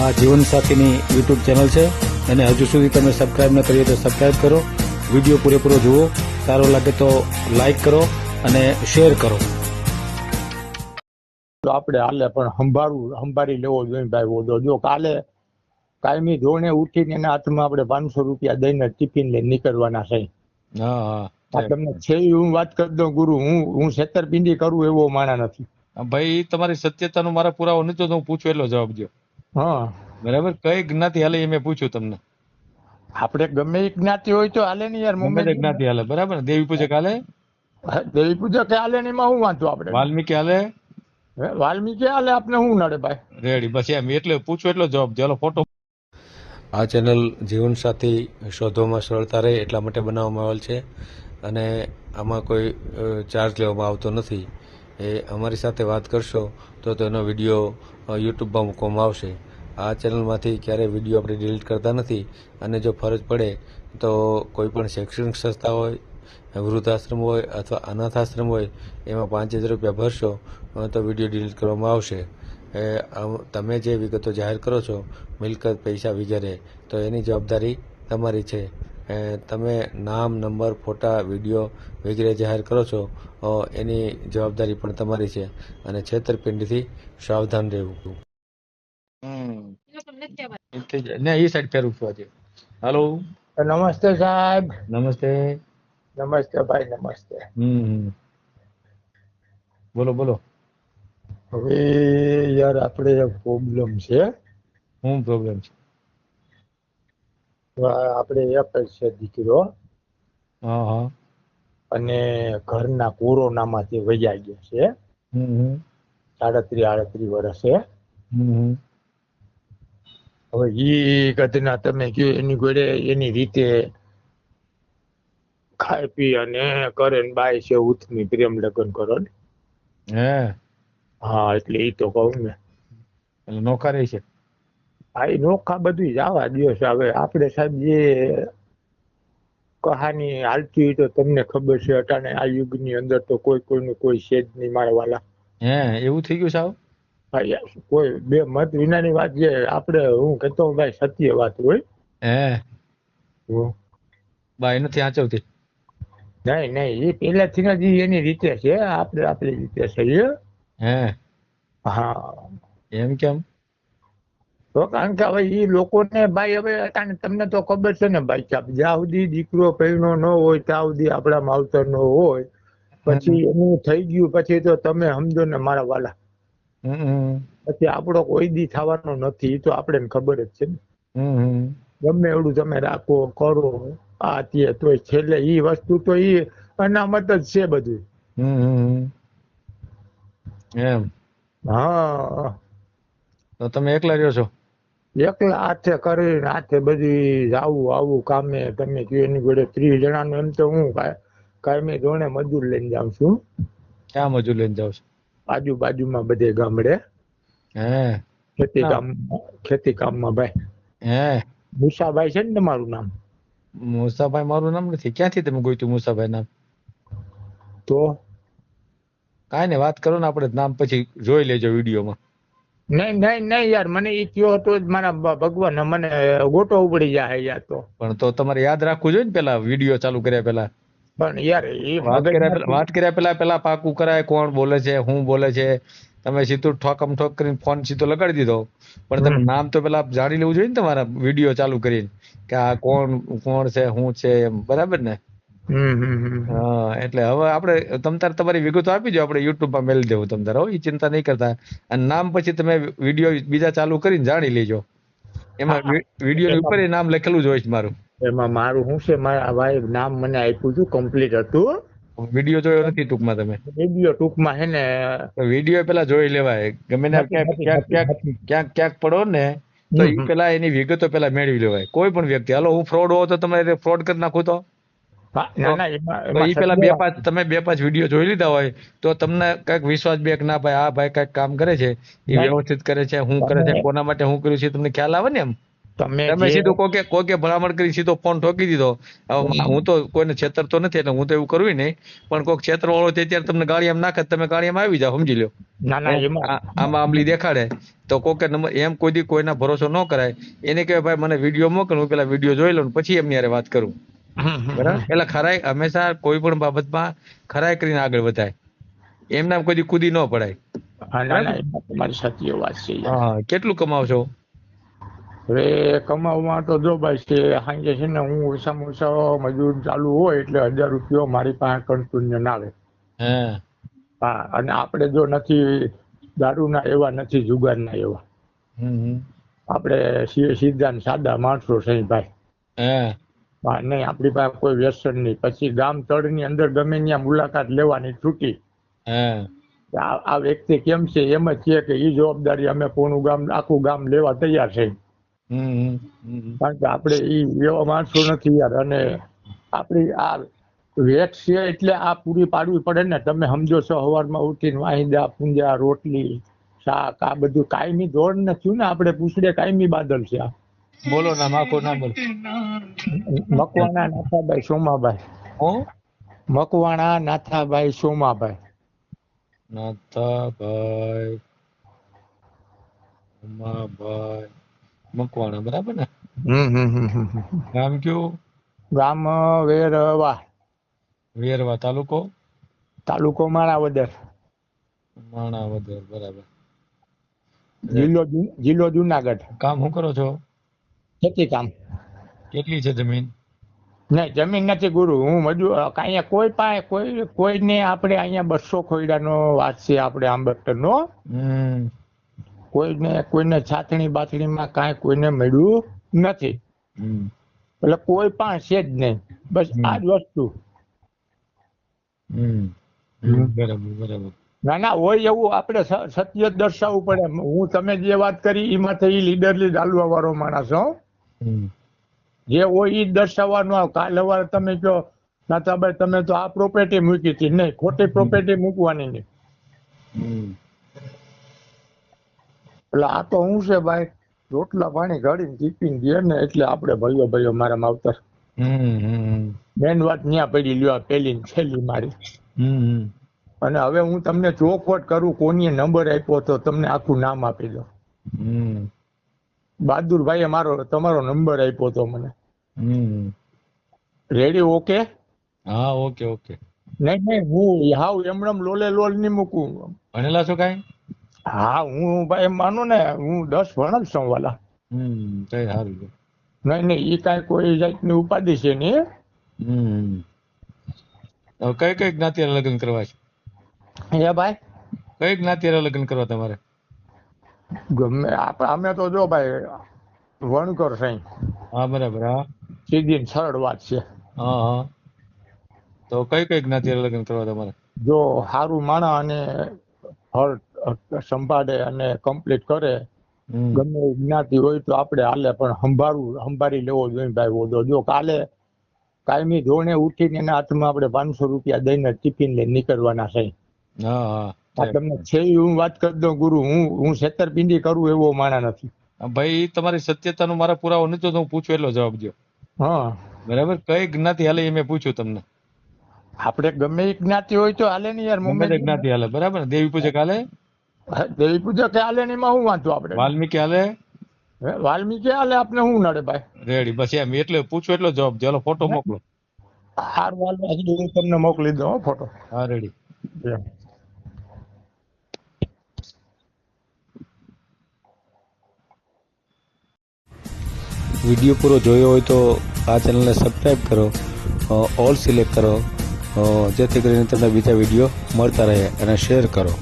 આ જીવનસાથીની YouTube channel છે અને હજુ સુધી તમે સબસ્ક્રાઇબ ન કરી હોય તો સબસ્ક્રાઇબ કરો. વિડીયો પૂરેપૂરો જુઓ, સારો લાગે તો લાઈક કરો અને શેર કરો. તો આપણે હાલે પણ સંભાળી લેવો જોઈએ ભાઈ. ઓદો જો કાલે કાયમી ધોરણે ઉઠીને એના હાથમાં આપણે 500 રૂપિયા દઈને ટિફિન લઈને નીકળવાના છે. હા હા આ તમને છે હું વાત કરી દઉં ગુરુ, હું છેતરપિંડી કરું એવો માણા નથી. ભાઈ, તમારી સત્યતાનો મારા પુરાવો નથી તો હું પૂછું એટલો જવાબ દો. હા, બરાબર. કઈ જ્ઞાતિ હાલે એ મેં પૂછ્યું તમને. આપણે ગમે એ જ્ઞાતિ હોય તો હાલે ને યાર. ગમે તે જ્ઞાતિ હાલે, બરાબર. દેવી પૂજક હાલે, દેવી પૂજક હાલે ને એમાં શું વાંધો આપણે? વાલ્મીકી હાલે, વાલ્મીકી હાલે, આપણે શું નડે ભાઈ? રેડી. બસ એમ એટલે પૂછું એટલો જવાબ દો. હાલો ફોટો. આ ચેનલ જીવનસાથી શોધવામાં સરળતા રહે એટલા માટે બનાવવામાં આવેલ છે અને આમાં કોઈ ચાર્જ લેવામાં આવતો નથી. એ અમારી સાથે વાત કરશો તો તેનો વિડીયો યુટ્યુબમાં મૂકવામાં આવશે. આ ચેનલમાંથી ક્યારેય વિડીયો આપણે ડિલીટ કરતા નથી અને જો ફરજ પડે તો કોઈ પણ શૈક્ષણિક સંસ્થા હોય, વૃદ્ધાશ્રમ હોય અથવા અનાથાશ્રમ હોય એમાં 5000 રૂપિયા ભરશો તો વિડીયો ડિલીટ કરવામાં આવશે. તમે જે વિગતો જાહેર કરો છો, મિલકત, પૈસા વગેરે, તો એની જવાબદારી તમારી છે. તમે નામ, નંબર, ફોટા, વિડીયો વગેરે જાહેર કરો છો એની જવાબદારી પણ તમારી છે અને છેતરપિંડીથી સાવધાન રહેવું. એ સાઈડ ફેરવું છું આજે. હાલો, નમસ્તે સાહેબ. નમસ્તે. નમસ્તે ભાઈ, નમસ્તે. બોલો બોલો. હવે યાર આપણે એક પ્રોબ્લેમ છે. શું પ્રોબ્લેમ છે? આપણે એક જ છે દીકરો હા હા. અને ઘરના કોરોનામાંથી વૈયા ગયો છે. 37 વર્ષે. હવે ઈ ઘટના તમે કયો એની જોડે એની રીતે ખાઈ પી અને કરે ને બાય છે ઉથમી પ્રેમ લગ્ન કરો ને. હે? હા, એટલે ઈ તો કહું ને. એટલે નોખા રહી છે. હા, એ નોખા બધું જવા દો છે. હવે આપણે સાહેબ જે કહાની હાલતી હોય તો તમને ખબર છે, અટાણે આ યુગની અંદર તો કોઈનું કોઈ છે જ નહીં મારવાલા. હે, એવું થઈ ગયું સાવ? હા યાર, કોઈ બે મત વિનાની વાત જે આપણે હું કહેતો ભાઈ સત્ય વાત હોય. હે? બાઈ નથી આંચવતી? નહીં, એ પહેલાથી જ એની રીતે છે, આપણે આપણી રીતે છે. હે? હા. એમ કેમ? તો કારણ કે હવે એ લોકોને ભાઈ હવે અટાણે તમને તો ખબર છે ને ભાઈ સાહેબ, જ્યાં સુધી દીકરો પૈણો ન હોય ત્યાં સુધી આપણા માવતર ન હોય, પછી એનું થઈ ગયું પછી તો તમે સમજો ને મારા વાલા, પછી આપણો કોઈ દી થવાનો નથી. એ તો આપણે ખબર જ છે ને. ગમે એવડું તમે રાખો કરો આ તે તોય છેલ્લે ઈ વસ્તુ તો ઈ અનામત જ છે બધું. એમ? હા. તો તમે એકલા રહ્યો છો? એકલા હાથે કરીને હાથે બધી આવું આવું કામે તમે કયો એની જોડે 30 જણાનું એમ તો હું કાયમી ધોરણે મજૂર લઈને જાઉં છું. ક્યાં મજૂર લઈને જાવ છો? આજુબાજુમાં બધે ગામડે. હે? ખેતી કામમાં ભાઈ. હે? મુસાભાઈ છે ને તમારું નામ? મુસાભાઈ મારું નામ નથી. ક્યાંથી તમે ગોત્યું મુસાભાઈ નામ? તો કાંઈ ને વાત કરો ને, આપણે નામ પછી જોઈ લેજો વિડીયોમાં. નહીં યાર, મને ઈ કયો હતો જ મારા ભગવાન, મને ગોટો ઉપડી જાય યાર. તો પણ તો તમારે યાદ રાખવું જોઈએ ને પેલા, વિડીયો ચાલુ કર્યા પેલા. પણ યાર એ વાત કર્યા પેલા પાકું કરાય કોણ બોલે છે, શું બોલે છે. તમે સીધું ઠોકમ ઠોક કરીને ફોન સીધો લગાડી દીધો, પણ તમે નામ તો પેલા જાણી લેવું જોઈએ ને તમારા વિડીયો ચાલુ કરીને, કે આ કોણ છે, શું છે, એમ. બરાબર ને? હા, એટલે હવે આપણે તમારી વિગતો આપી દો, આપણે યુટ્યુબમાં મેળવી દેવું તમતારે. એ ચિંતા નહીં કરતા. અને નામ પછી તમે વિડીયો બીજા ચાલુ કરીને જાણી લેજો. એમાં વિડીયો ઉપર નામ લખેલું જ હોય છે મારું. એમાં મારું શું છે, મારા ભાઈ નામ મને આપ્યું હતું, કમ્પ્લીટ હતું. વિડીયો જોયો નથી ટૂંકમાં તમે? વિડીયો ટૂંકમાં હે ને, વિડીયો પેલા જોઈ લેવાય. ગમે ને ક્યાંક પડો ને તો એ પેલા એની વિગતો પેલા મેળવી લેવાય. કોઈ પણ વ્યક્તિ, હાલો હું ફ્રોડ હોઉં તો તમે ફ્રોડ કરી નાખો તો પેલા તમે 2-5 વિડીયો જોઈ લીધા હોય તો તમને કઈક વિશ્વાસ બે ના ભાઈ આ ભાઈ કઈક કામ કરે છે, એ વ્યવસ્થિત કરે છે, શું કરે છે, કોના માટે શું કર્યું છે, તમને ખ્યાલ આવે ને એમ. તમે તમે જે સીધું કોકે ભલામણ કરી સીધો ફોન ઠોકી દીધો. હવે હું તો કોઈને છેતરતો નથી એટલે હું તો એવું કરવું નહીં, પણ કોઈક છેતર વાળો તે ત્યારે તમને ગાડી આમ નાખે તમે ગાડી આમ આવી જાવ, સમજી લો. ના ના એમાં આમાં આંબલી દેખાડે તો કોકે નંબર એમ કોઈ દી કોઈના ભરોસો ન કરાય. એને કહેવાય ભાઈ મને વિડીયો મોકલ, હું પેલા વિડીયો જોઈ લઉં પછી એમની હારે વાત કરું. બરાબર, એટલે ખરાઈ હંમેશા કોઈ પણ બાબતમાં ખરાઈ કરીને આગળ વધાય, એમના કોઈ દી કૂદી ન પડાય. ના ના એમાં તમારી સાચી વાત છે યાર. હા, કેટલું કમાવશો? હવે કમાવામાં તો જો ભાઈ છે સાંજે છે ને હું ઓછામાં ઓછા મજૂર ચાલુ હોય એટલે 1000 રૂપિયા મારી પાસે કન્ટિન્યુ ના આવે. હે હા, અને આપણે જો નથી દારૂના એવા નથી જુગારના એવા, આપણે સીધા ને સાદા માણસો છે ભાઈ. હે હા, નહીં આપણી પાસે કોઈ વ્યસન નહીં. પછી ગામ તળની અંદર ગમે ત્યાં મુલાકાત લેવાની છૂટી. હે આ વ્યક્તિ કેમ છે એમ જ છે કે એ જવાબદારી અમે પૂર્ણ ગામ આખું ગામ લેવા તૈયાર છે. કારણ કે આપણે એવા માણસો નથી યાર. અને આપણી આ વેટ છે એટલે આ પૂરી પાડવી પડે ને. તમે સમજો છો સવારમાં ઉઠીને વાહિંદા પૂંજા રોટલી શાક આ બધું કાયમી ધોરણ ને થયું ને. આપણે પૂછડે કાયમી બાદલ છે આ. બોલો ના, માકો ના બોલો. મકવાણા નાથાભાઈ સોમાભાઈ. મકવાણા નાથાભાઈ સોમાભાઈ. નાથાભાઈ ઉમાભાઈ મકવાણા, બરાબર ને? ગામ કયું? ગામ વેરવા. વેરવા. તાલુકો માણાવદર. માણાવદર, બરાબર. જિલ્લો જુનાગઢ. કામ શું કરો છો? ખેતી કામ. કેટલી છે જમીન? નહીં જમીન નથી ગુરુ. હું મજૂર. અહીંયા કોઈ પાસે કોઈને આપણે અહીંયા 200 ખોયડાનો વાત છે આપણે આંબેડકરનો. કોઈને છાતણી બાતણીમાં કાંઈ કોઈને મળ્યું નથી. એટલે કોઈ પણ છે જ નહીં. બસ આ જ વસ્તુ. બરાબર. ના ના હોય એવું આપણે સત્ય દર્શાવવું પડે. હું તમે જે વાત કરી એમાંથી લીડરલી ચાલવા વાળો માણસ હું. જે હોય એ દર્શાવવાનું. કાલ સવારે તમે કહો નાથાભાઈ તમે તો આ પ્રોપર્ટી મૂકી હતી, નહીં ખોટી પ્રોપર્ટી મૂકવાની નહીં. એટલે આ તો હું છે ભાઈ રોટલા પાણી ઘડીને ટીપીને દે ને એટલે આપણે ભાઈઓ મારા માવતર. મેન વાત ત્યાં પડી લ્યો પેલી ને છેલ્લી મારી. અને હવે હું તમને ચોખવટ કરું કોની નંબર આપ્યો તો તમને આખું નામ આપી દો. બહાદુરભાઈએ તમારો નંબર આપ્યો તો મને. રેડી? ઓકે. હા, ઓકે. નહીં હું હાવ એમણમ લોલે લોલ નહીં મૂકું. ભણેલા છો કાંઈ? હા, હું ભાઈ માનો ને હું 10 ભણેલ છું વાલા. સારું. નહીં એ કાંઈ કોઈ જાતની ઉપાધિ છે નહીં. કઈ જ્ઞાતિ લગ્ન કરવા છે? હે ભાઈ? કઈ જ્ઞાતિ લગ્ન કરવા તમારે? ગમે અમે તો જો ભાઈ વણકર સાઈ. હા, બરાબર. હા, સીધી ને સરળ વાત છે. હા. તો કઈ જ્ઞાતિ લગ્ન કરવા તમારે? જો સારું માણા અને હળ સંભાળે અને કમ્પ્લીટ કરે ગમે જ્ઞાતિ હોય તો આપણે હાલે, પણ સંભાળી લેવો જોઈએ ભાઈ હોદો. જો કાલે કાયમી ધોરણે ઉઠીને એના હાથમાં આપણે 500 રૂપિયા દઈને ટિફિન લઈને નીકળવાના છે. આ તમને છે હું વાત કરી દઉં ગુરુ. હું છેતરપિંડી કરું એવો માણા નથી ભાઈ. તમારી સત્યતાનો મારા પુરાવો નથી તો હું પૂછું એટલો જવાબ દો. હા, બરાબર. કઈ જ્ઞાતિ હાલે એ મેં પૂછ્યું તમને. આપણે ગમે એ જ્ઞાતિ હોય તો હાલે નહીં યાર. ગમે તે જ્ઞાતિ હાલે, બરાબર. દેવી પૂજક હાલે? દેવી પૂજક હાલે નહીં માં હું વાંચું આપણે. વાલ્મીકી હાલે? વાલ્મીકી હાલે. આપણે શું નડે ભાઈ? રેડી. બસ એમ એટલે પૂછું એટલો જવાબ દો. ફોટો મોકલો. હાર વાલ્મીકી હું તમને મોકલી દઉં ફોટો. હા, રેડી. વિડીયો પૂરો જોયો હોય તો આ ચેનલને સબસ્ક્રાઈબ કરો, ઓલ સિલેક્ટ કરો, જેથી કરીને તમને બીજા વિડીયો મળતા રહે, અને શેર કરો.